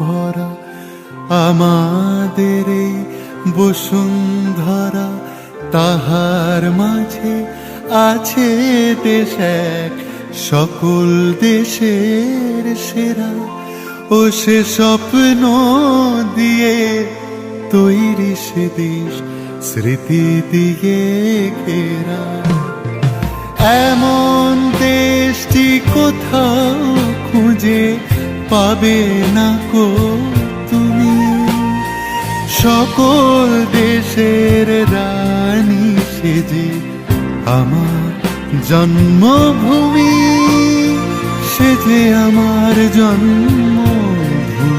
ভরা আমাদের এই বসুন্ধরা, তাহার মাঝে আছে দেশ এক, সকল দেশের সেরা। ও সে স্বপ্ন দিয়ে তৈরি সে দেশ, স্মৃতি দিয়ে ঘেরা। এমন দেশটি কোথাও খুঁজে পাবে না কো তুমি, সকল দেশের রানী সেজে আমার জন্মভূমি, সেজে আমার জন্মভূমি,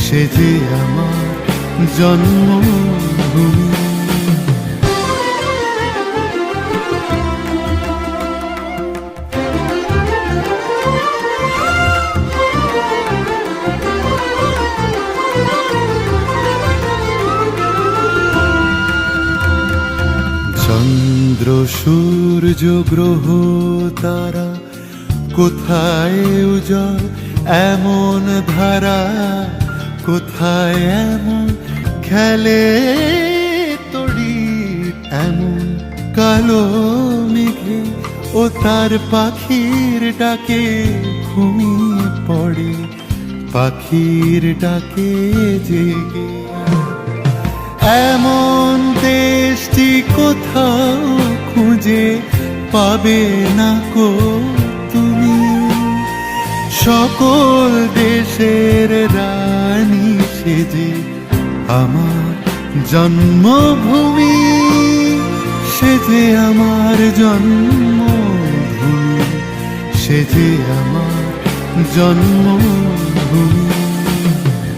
সেজে আমার জন্মভূমি। চন্দ্র সূর্য গ্রহ তারা, কোথায় উজ্জ্বল এমন ধারা, কোথায় এমন খেলে তড়ি, এমন কালো মেঘে ও তার পাখির ডাকে ঘুমিয়ে পড়ে, পাখির ডাকে জেগে। এমন দেশটি কোথাও খুঁজে পাবে না কো তুমি, সকল দেশের রানী সেজে আমার জন্মভূমি, সেজে আমার জন্মভূমি, সেজে আমার জন্মভূমি।